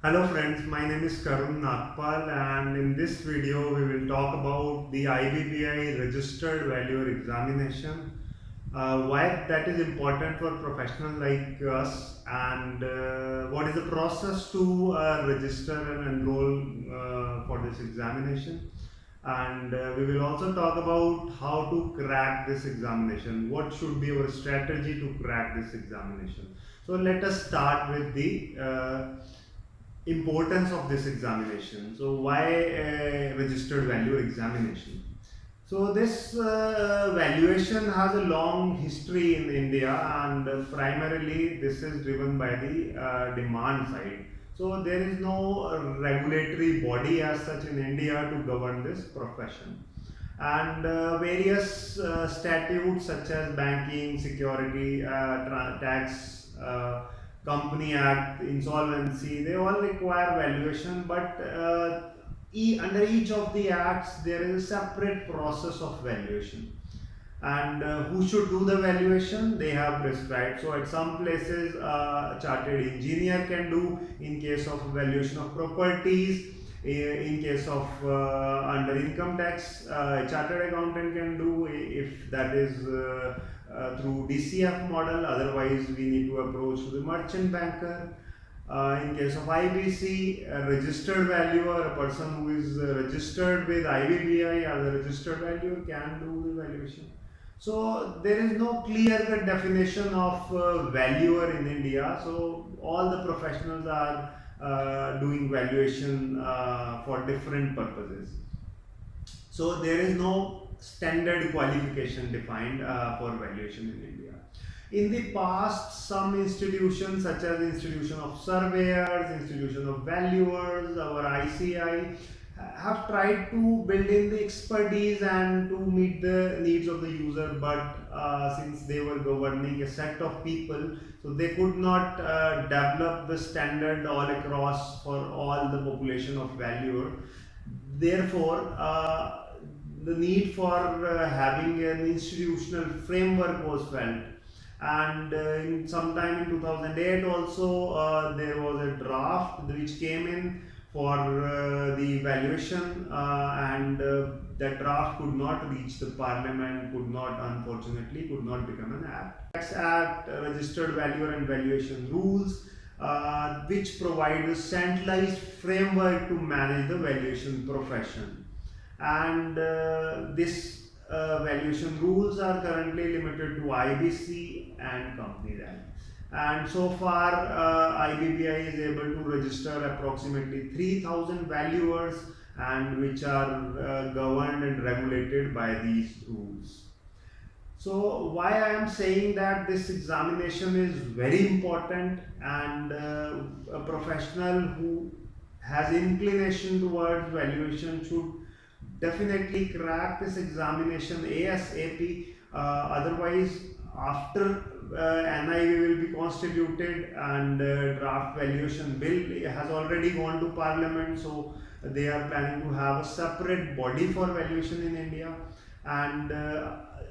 Hello friends, my name is Karun Nagpal and in this video we will talk about the IBPI registered valuer examination, why that is important for professionals like us and what is the process to register and enroll for this examination, and we will also talk about how to crack this examination, what should be our strategy to crack this examination. So let us start with the importance of this examination. So why a registered valuer examination? So this valuation has a long history in India, and primarily this is driven by the demand side. So there is no regulatory body as such in India to govern this profession, and various statutes such as banking, security, tax, company act, insolvency, they all require valuation, but under each of the acts there is a separate process of valuation, and who should do the valuation, they have prescribed. So at some places a chartered engineer can do in case of valuation of properties. In case of under income tax, chartered accountant can do if that is through DCF model. Otherwise we need to approach the merchant banker. In case of IBC, a registered valuer, a person who is registered with IBPI as a registered valuer can do the valuation. So there is no clear-cut definition of valuer in India. So all the professionals are doing valuation for different purposes. So there is no standard qualification defined for valuation in India. In the past, some institutions such as Institution of Surveyors, Institution of Valuers, our ICI, have tried to build in the expertise and to meet the needs of the user, but since they were governing a set of people, so they could not develop the standard all across for all the population of valuer. Therefore, the need for having an institutional framework was felt, and in sometime in 2008 also there was a draft which came in for the valuation, and that draft could not reach the parliament, could not, unfortunately could not become an act. Tax Act, registered valuer and valuation rules, which provide a centralized framework to manage the valuation profession, and this valuation rules are currently limited to IBC and company rank. And so far, IBPI is able to register approximately 3,000 valuers, and which are governed and regulated by these rules. So why I am saying that this examination is very important, and a professional who has inclination towards valuation should definitely crack this examination ASAP. Otherwise, after NIV will be constituted and draft valuation bill has already gone to parliament, so they are planning to have a separate body for valuation in India, and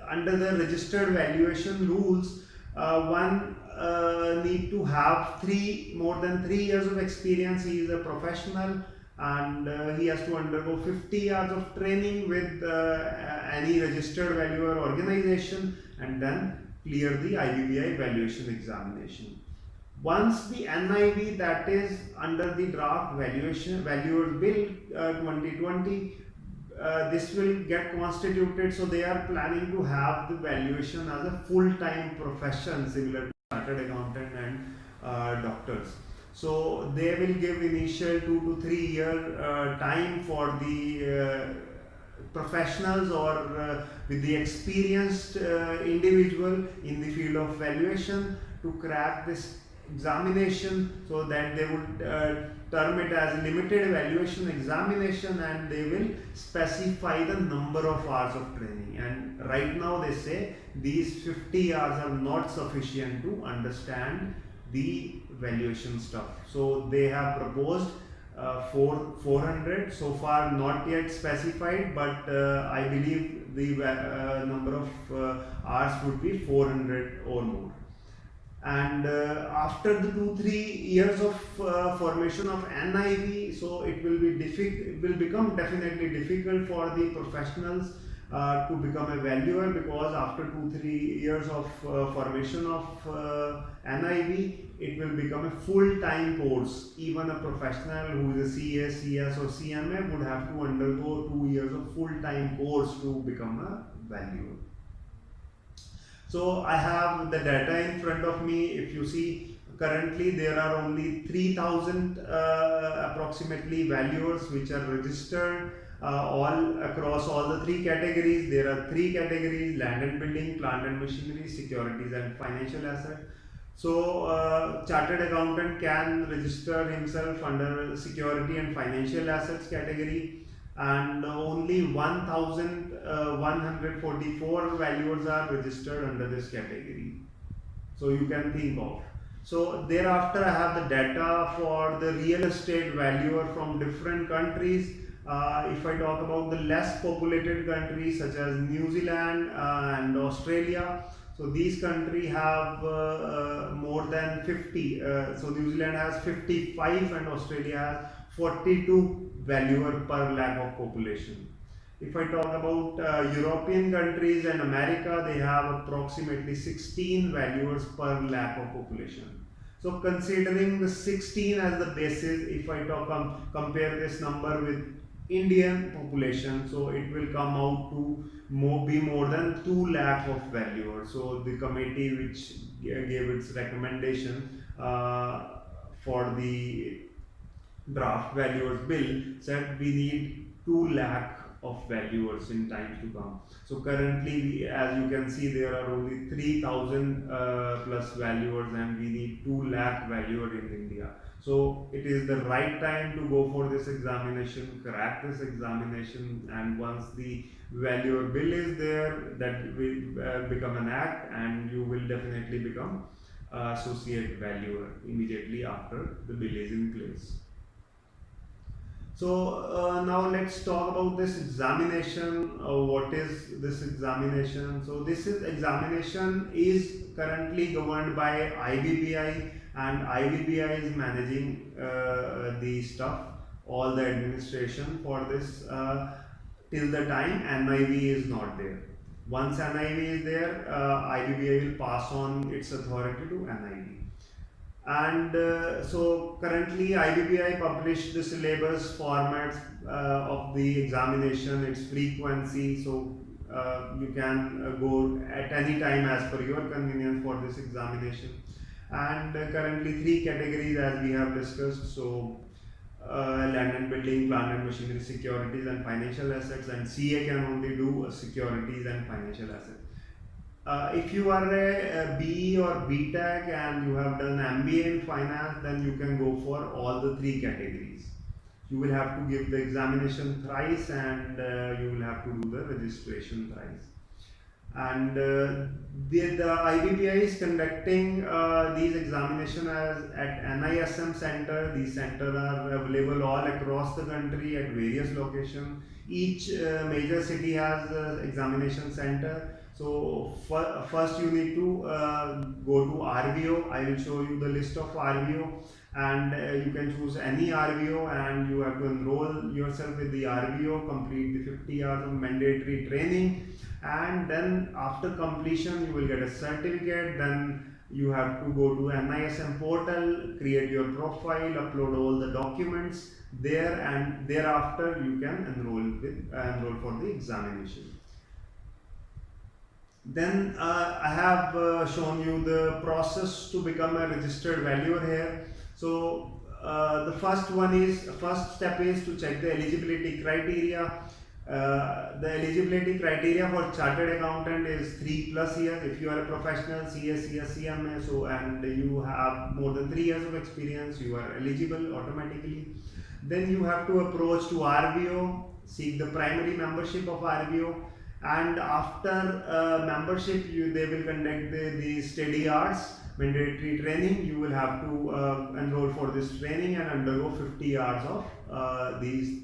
under the registered valuation rules, one need to have more than 3 years of experience. He is a professional, and he has to undergo 50 hours of training with any registered valuer organization, and then clear the IBPI valuation examination. Once the NIV, that is under the draft valuation valuer bill 2020, this will get constituted, so they are planning to have the valuation as a full-time profession similar to chartered accountant and doctors. So they will give initial 2 to 3 year time for the professionals, or with the experienced individual in the field of valuation to crack this examination, so that they would term it as a limited evaluation examination, and they will specify the number of hours of training. And right now they say these 50 hours are not sufficient to understand the valuation stuff, so they have proposed 400 so far, not yet specified, but I believe the number of hours would be 400 or more. And after the 2 3 years of formation of NIV, so it will be it will become definitely difficult for the professionals to become a valuer, because after 2 3 years of formation of NIV, it will become a full-time course. Even a professional who is a CA, CS or CMA would have to undergo 2 years of full-time course to become a valuer. So I have the data in front of me. If you see, currently there are only 3,000 approximately valuers which are registered all across all the three categories. There are three categories: land and building, plant and machinery, securities and financial asset. So chartered accountant can register himself under security and financial assets category, and only 1144 valuers are registered under this category. So you can think of. So thereafter I have the data for the real estate valuer from different countries. If I talk about the less populated countries such as New Zealand and Australia, so these countries have more than 50. So New Zealand has 55 and Australia has 42 valuer per lakh of population. If I talk about European countries and America, they have approximately 16 valuers per lakh of population. So considering the 16 as the basis, if I compare this number with Indian population, so it will come out to be more than 2 lakh of valuers. So the committee which gave its recommendation for the draft valuers bill said we need 2 lakh of valuers in times to come. So currently, as you can see, there are only 3,000 plus valuers, and we need 2 lakh valuer in India. So it is the right time to go for this examination, crack this examination, and once the valuer bill is there, that will become an act, and you will definitely become associate valuer immediately after the bill is in place. So now let's talk about this examination. What is this examination? So this examination is currently governed by IBPI, and IBPI is managing the stuff, all the administration for this till the time NIV is not there. Once NIV is there, IBPI will pass on its authority to NIV. And so currently IBPI published the syllabus format of the examination, its frequency, so you can go at any time as per your convenience for this examination. And currently three categories as we have discussed, so land and building, plant and machinery, securities and financial assets, and CA can only do securities and financial assets. If you are a BE or BTech and you have done MBA in finance, then you can go for all the three categories. You will have to give the examination thrice, and you will have to do the registration thrice. And the IBPI is conducting these examinations at NISM center. These centers are available all across the country at various locations. Each major city has examination center. So first you need to go to RVO. I will show you the list of RVO, and you can choose any RVO, and you have to enroll yourself with the RVO, complete the 50 hours of mandatory training, and then after completion you will get a certificate. Then you have to go to NISM portal, create your profile, upload all the documents there, and thereafter you can enroll for the examination. Then I have shown you the process to become a registered valuer here. So the first step is to check the eligibility criteria. The eligibility criteria for chartered accountant is 3+ years. If you are a professional CS, CMA, so and you have more than 3 years of experience, you are eligible automatically. Then you have to approach to RVO, seek the primary membership of RVO, and after membership they will conduct the steady hours mandatory training. You will have to enroll for this training and undergo 50 hours of these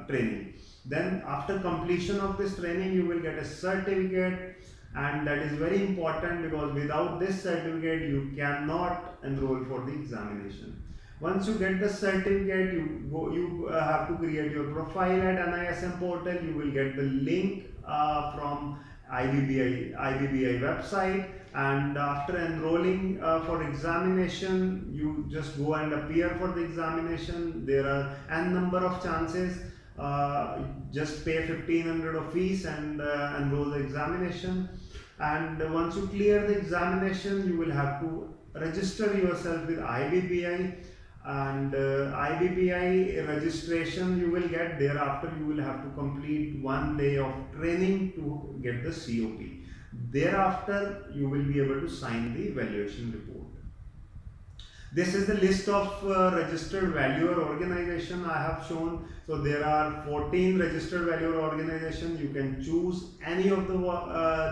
training. Then after completion of this training you will get a certificate, and that is very important because without this certificate you cannot enroll for the examination. Once you get the certificate, you have to create your profile at NISM portal. You will get the link from IBBI website, and after enrolling for examination, you just go and appear for the examination. There are n number of chances. Just pay 1500 of fees and enroll the examination. And once you clear the examination, you will have to register yourself with IBBI, and IBBI registration you will get. Thereafter you will have to complete 1 day of training to get the COP. Thereafter you will be able to sign the evaluation report. This is the list of registered valuer organization I have shown. So there are 14 registered valuer organizations. You can choose any of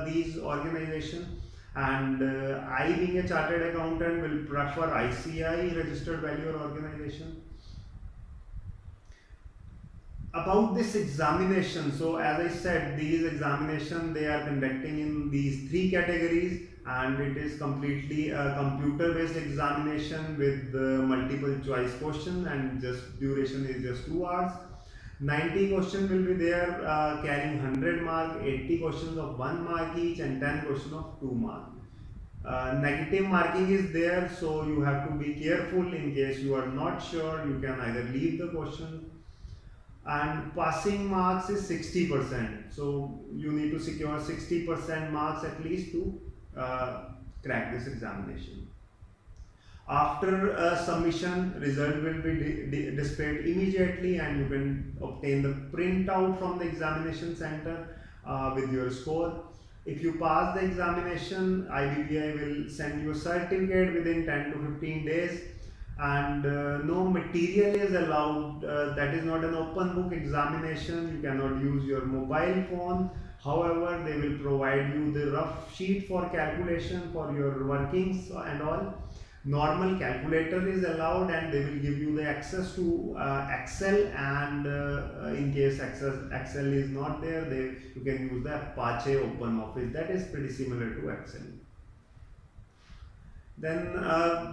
these organizations, and I, being a chartered accountant, will prefer ICAI registered valuer organization. About this examination, so as I said, these examinations they are conducting in these 3 categories, and it is completely a computer based examination with multiple choice question, and just duration is just 2 hours. 90 questions will be there, carrying 100 mark, 80 questions of 1 mark each, and 10 questions of 2 mark. Negative marking is there, so you have to be careful. In case you are not sure, you can either leave the question. And passing marks is 60%, so you need to secure 60% marks at least to crack this examination. After submission, result will be displayed immediately, and you can obtain the printout from the examination center with your score. If you pass the examination, IBBI will send you a certificate within 10 to 15 days, and no material is allowed. That is not an open book examination. You cannot use your mobile phone. However, they will provide you the rough sheet for calculation for your workings and all. Normal calculator is allowed, and they will give you the access to Excel, and in case Excel is not there, you can use the Apache OpenOffice. That is pretty similar to Excel. Then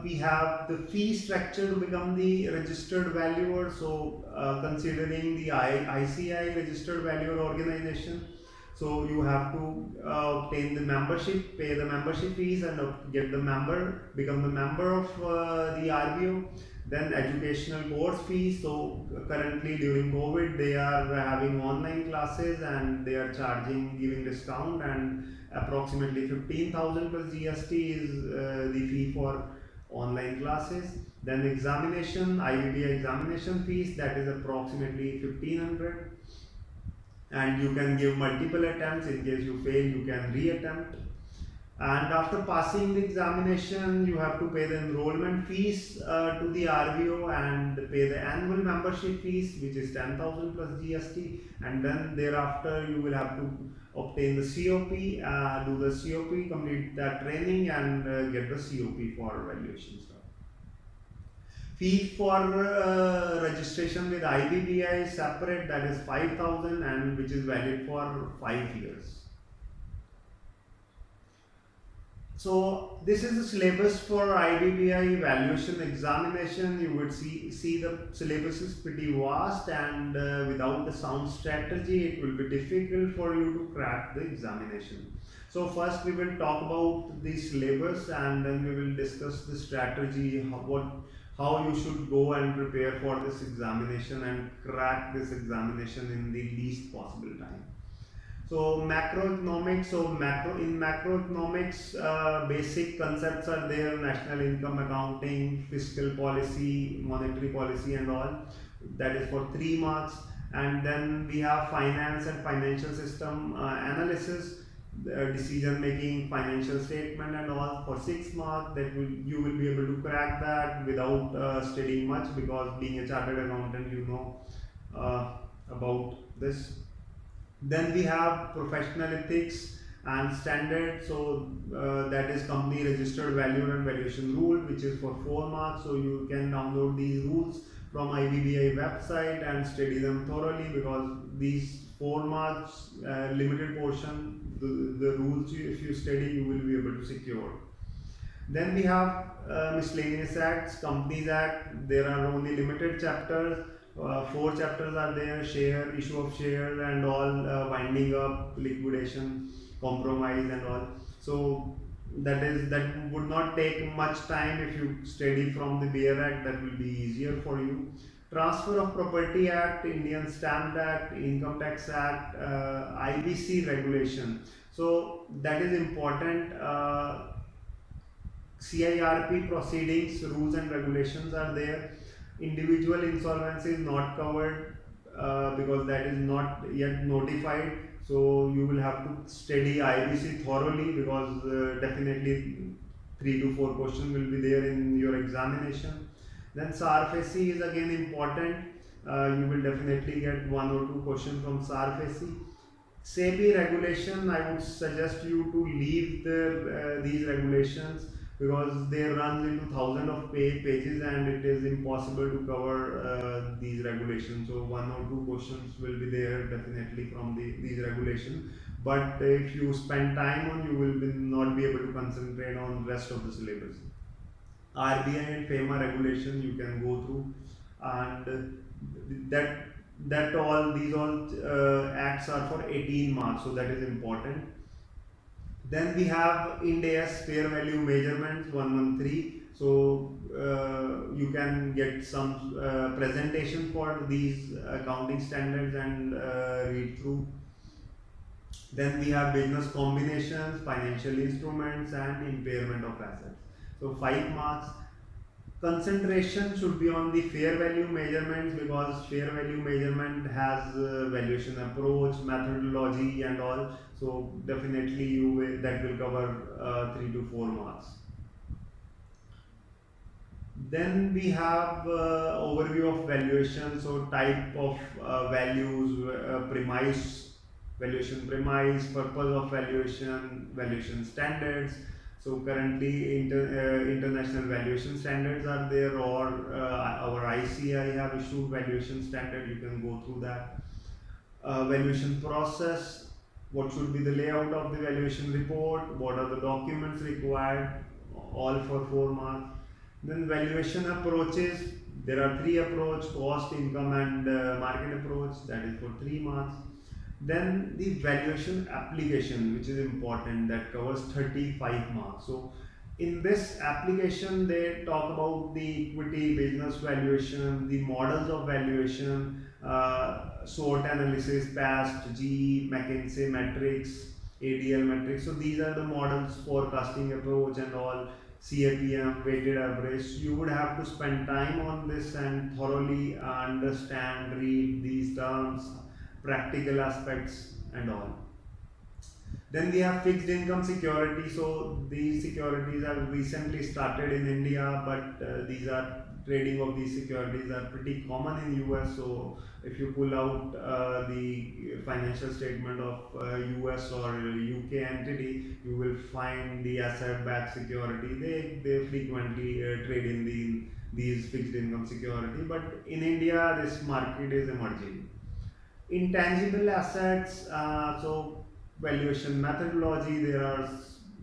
we have the fee structure to become the registered valuer. So considering the ICAI registered valuer organization, so you have to obtain the membership, pay the membership fees, and become the member of the RVO. Then educational course fees. So currently during COVID, they are having online classes, and they are giving discount, and approximately 15,000 plus GST is the fee for online classes. Then examination, IBBI examination fees, that is approximately 1,500. And you can give multiple attempts. In case you fail, you can reattempt. And after passing the examination, you have to pay the enrollment fees to the RVO, and pay the annual membership fees, which is 10,000 plus GST. And then thereafter you will have to obtain the COP, do the COP, complete that training, and get the COP for valuation stuff. Fee for registration with IBBI is separate, that is 5,000, and which is valid for 5 years. So this is the syllabus for IBBI valuation examination. You would see the syllabus is pretty vast, and without the sound strategy, it will be difficult for you to crack the examination. So first we will talk about the syllabus, and then we will discuss the strategy, how you should go and prepare for this examination and crack this examination in the least possible time. So macroeconomics, in macroeconomics, basic concepts are there: national income accounting, fiscal policy, monetary policy and all. That is for 3 marks. And then we have finance and financial system analysis, decision making, financial statement and all, for 6 marks. You will be able to crack that without studying much, because being a chartered accountant, you know about this. Then we have professional ethics and standard. So that is company registered valuer and valuation rule, which is for 4 marks. So you can download these rules from IBBI website and study them thoroughly, because these 4 marks limited portion, the rules if you study, you will be able to secure. Then we have miscellaneous acts, Companies Act. There are only limited chapters. 4 chapters are there: share, issue of shares, and all, winding up, liquidation, compromise, and all. So that would not take much time if you study from the Bear Act. That will be easier for you. Transfer of Property Act, Indian Stamp Act, Income Tax Act, IBC regulation. So that is important. CIRP proceedings, rules and regulations are there. Individual insolvency is not covered because that is not yet notified. So you will have to study IBC thoroughly, because definitely 3 to 4 questions will be there in your examination. Then SARFAESI is again important. You will definitely get 1 or 2 questions from SARFAESI. SEBI regulation, I would suggest you to leave these regulations, because they run into thousands of pages and it is impossible to cover these regulations. So 1 or 2 questions will be there definitely from these regulations. But if you spend time on, you will not be able to concentrate on rest of the syllabus. RBI and FEMA regulation you can go through, and that these all acts are for 18 marks, so that is important. Then we have Ind AS fair value measurements 113. So you can get some presentation for these accounting standards and read through. Then we have business combinations, financial instruments, and impairment of assets. So 5 marks. Concentration should be on the fair value measurements, because fair value measurement has valuation approach, methodology, and all. So definitely that will cover 3 to 4 marks. Then we have overview of valuation. So type of values, premise, valuation premise, purpose of valuation, valuation standards. So currently international valuation standards are there, or our ICI have issued valuation standard. You can go through that. Valuation process. What should be the layout of the valuation report? What are the documents required? All for 4 marks. Then valuation approaches. There are 3 approaches: cost, income, and market approach. That is for 3 marks. Then the valuation application, which is important, that covers 35 marks. So in this application, they talk about the equity business valuation, the models of valuation, SWOT analysis, past, GE, McKinsey metrics, ADL metrics. So these are the models, forecasting approach and all, CAPM, weighted average. You would have to spend time on this and thoroughly understand, read these terms, practical aspects, and all. Then we have fixed income security. So these securities have recently started in India, but these are trading of these securities are pretty common in US. So if you pull out the financial statement of US or UK entity, you will find the asset-backed security. They frequently trade in these fixed income security. But in India, this market is emerging. Intangible assets. So valuation methodology, there are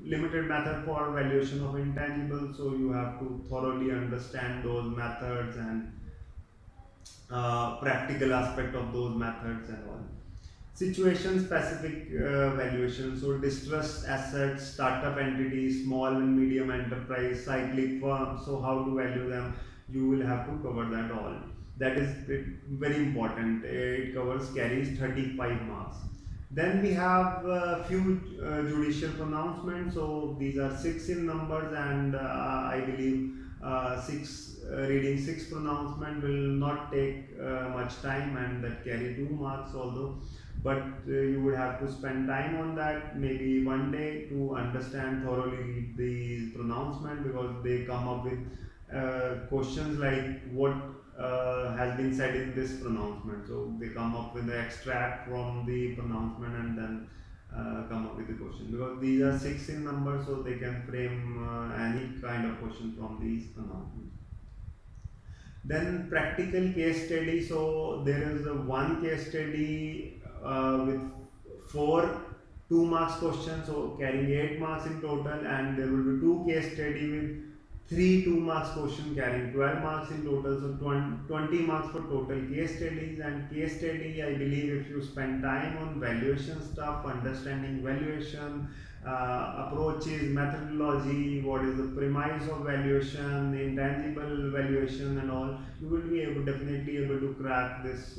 limited method for valuation of intangibles, so you have to thoroughly understand those methods and practical aspect of those methods and all. Situation specific valuation. So distressed assets, startup entities, small and medium enterprise, cyclic firms, so how to value them, you will have to cover that all. That is very important. It carries 35 marks. Then we have a few judicial pronouncements. So these are 6 in numbers, and I believe reading 6 pronouncement will not take much time, and that carry 2 marks although. But you would have to spend time on that, maybe one day, to understand thoroughly, read the pronouncement, because they come up with questions like what has been said in this pronouncement. So they come up with the extract from the pronouncement and then come up with the question, because these are 6 in number, so they can frame any kind of question from these pronouncements. Then practical case study. So there is a one case study with four 2 marks questions, so carrying 8 marks in total, and there will be two case study with three 2 marks question carrying 12 marks in total, so 20 marks for total case studies. And case study, I believe if you spend time on valuation stuff, understanding valuation, approaches, methodology, what is the premise of valuation, intangible valuation and all, you will be able, definitely able to crack this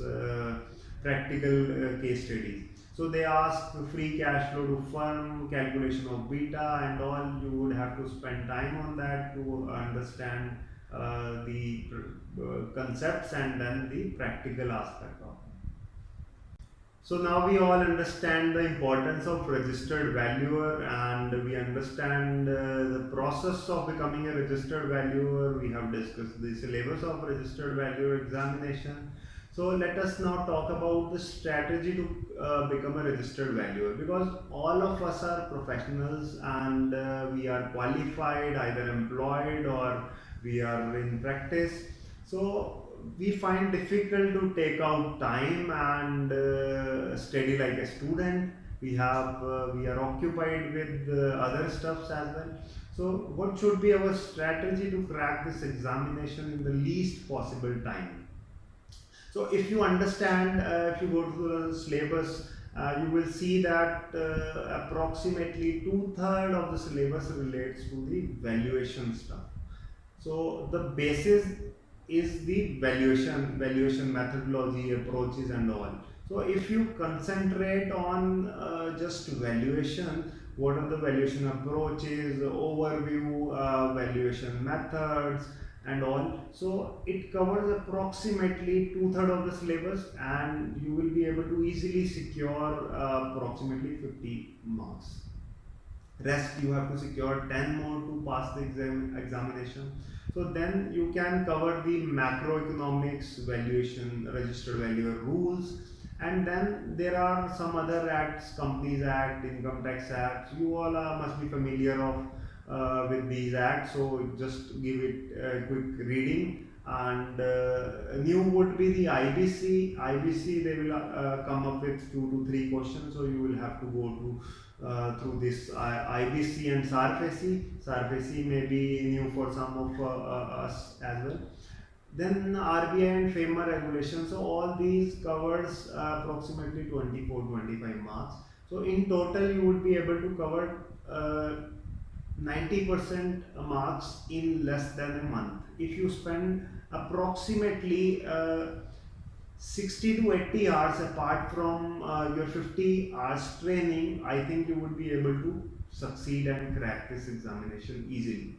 practical case studies. So they ask free cash flow to firm, calculation of beta and all. You would have to spend time on that to understand the concepts and then the practical aspect of it. So now we all understand the importance of registered valuer, and we understand the process of becoming a registered valuer. We have discussed the syllabus of registered valuer examination. So let us now talk about the strategy to become a registered valuer, because all of us are professionals and we are qualified, either employed or we are in practice. So we find difficult to take out time and study like a student. We are occupied with other stuffs as well. So what should be our strategy to crack this examination in the least possible time? So if you understand, if you go to the syllabus, you will see that approximately two-thirds of the syllabus relates to the valuation stuff. So the basis is the valuation methodology, approaches and all. So if you concentrate on just valuation, what are the valuation approaches, overview, valuation methods and all, so it covers approximately two-thirds of the syllabus, and you will be able to easily secure approximately 50 marks. Rest you have to secure 10 more to pass the examination. So then you can cover the macroeconomics, valuation, registered valuer rules, and then there are some other acts, Companies Act, Income Tax Act. You all must be familiar of with these acts, so just give it a quick reading. And new would be the IBC. IBC, they will come up with 2 to 3 questions, so you will have to go to through this IBC and SARFAESI. SARFAESI may be new for some of us as well. Then RBI and FEMA regulations. So all these covers approximately 24-25 marks. So in total you would be able to cover 90% marks in less than a month. If you spend approximately 60 to 80 hours apart from your 50 hours training, I think you would be able to succeed and crack this examination easily,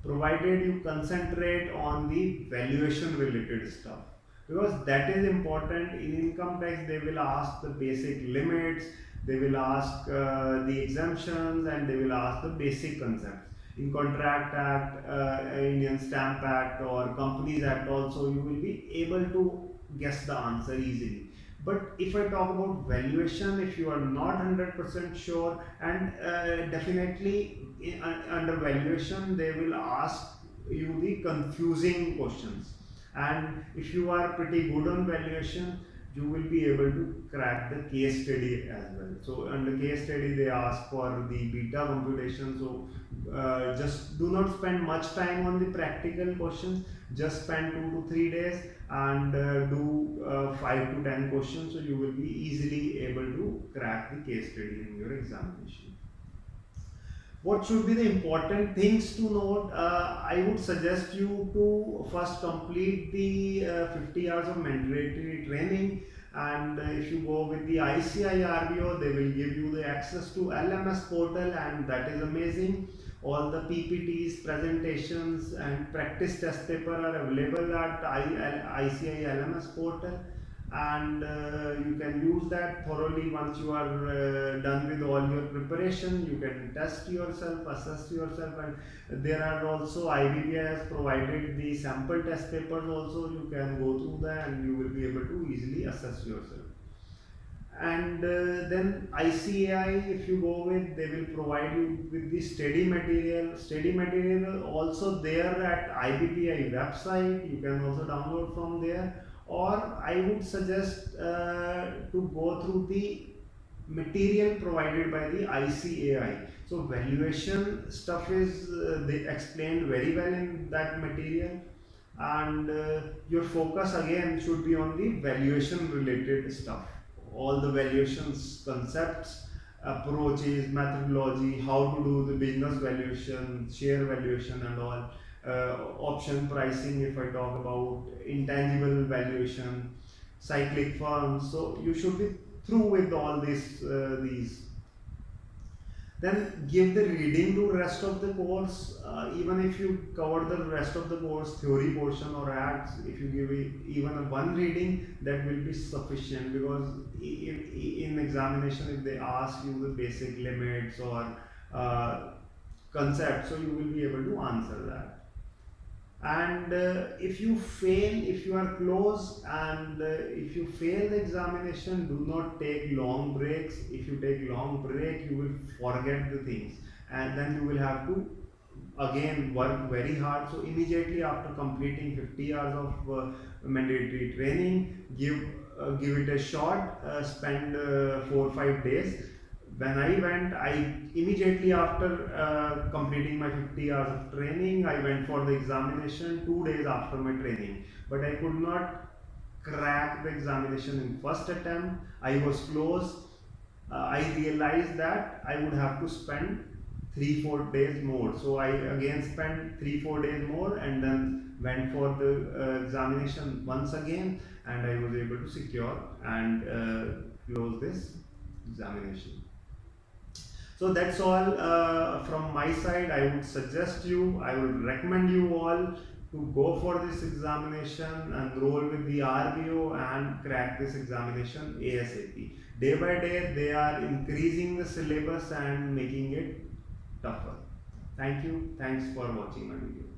provided you concentrate on the valuation related stuff, because that is important. In income tax they will ask the basic limits, they will ask the exemptions, and they will ask the basic concepts. In Contract Act, Indian Stamp Act or Companies Act also, you will be able to guess the answer easily. But if I talk about valuation, if you are not 100% sure, and definitely under valuation they will ask you the confusing questions, and if you are pretty good on valuation, you will be able to crack the case study as well. So under case study they ask for the beta computation. So just do not spend much time on the practical questions, just spend 2 to 3 days and do 5 to 10 questions, so you will be easily able to crack the case study in your examination. What should be the important things to note? I would suggest you to first complete the 50 hours of mandatory training, and if you go with the ICI RBO, they will give you the access to LMS portal, and that is amazing. All the PPTs, presentations and practice test paper are available at ICI LMS portal, and you can use that thoroughly. Once you are done with all your preparation, you can test yourself, assess yourself, and there are also IBPI has provided the sample test papers also. You can go through that and you will be able to easily assess yourself. And then ICAI, if you go with, they will provide you with the study material. Study material also there at IBPI website. You can also download from there. Or I would suggest to go through the material provided by the ICAI. So valuation stuff is they explained very well in that material, and your focus again should be on the valuation related stuff. All the valuations concepts, approaches, methodology, how to do the business valuation, share valuation, and all. Option pricing, if I talk about intangible valuation, cyclic firms. So you should be through with all these. Then give the reading to rest of the course. Even if you cover the rest of the course theory portion or acts, if you give even a one reading, that will be sufficient, because in examination if they ask you the basic limits or uh, concepts, so you will be able to answer that. And if you fail, if you are close, and if you fail the examination, do not take long breaks. If you take long break, you will forget the things, and then you will have to again work very hard. So immediately after completing 50 hours of mandatory training, give it a shot. Spend 4 or 5 days. When I went, I immediately after completing my 50 hours of training, I went for the examination 2 days after my training. But I could not crack the examination in first attempt. I was close. I realized that I would have to spend 3 4 days more. So I again spent 3 4 days more, and then went for the examination once again, and I was able to secure and close this examination. So that's all from my side. I would suggest you, I would recommend you all to go for this examination, and enroll with the RBO and crack this examination ASAP. Day by day, they are increasing the syllabus and making it tougher. Thank you. Thanks for watching my video.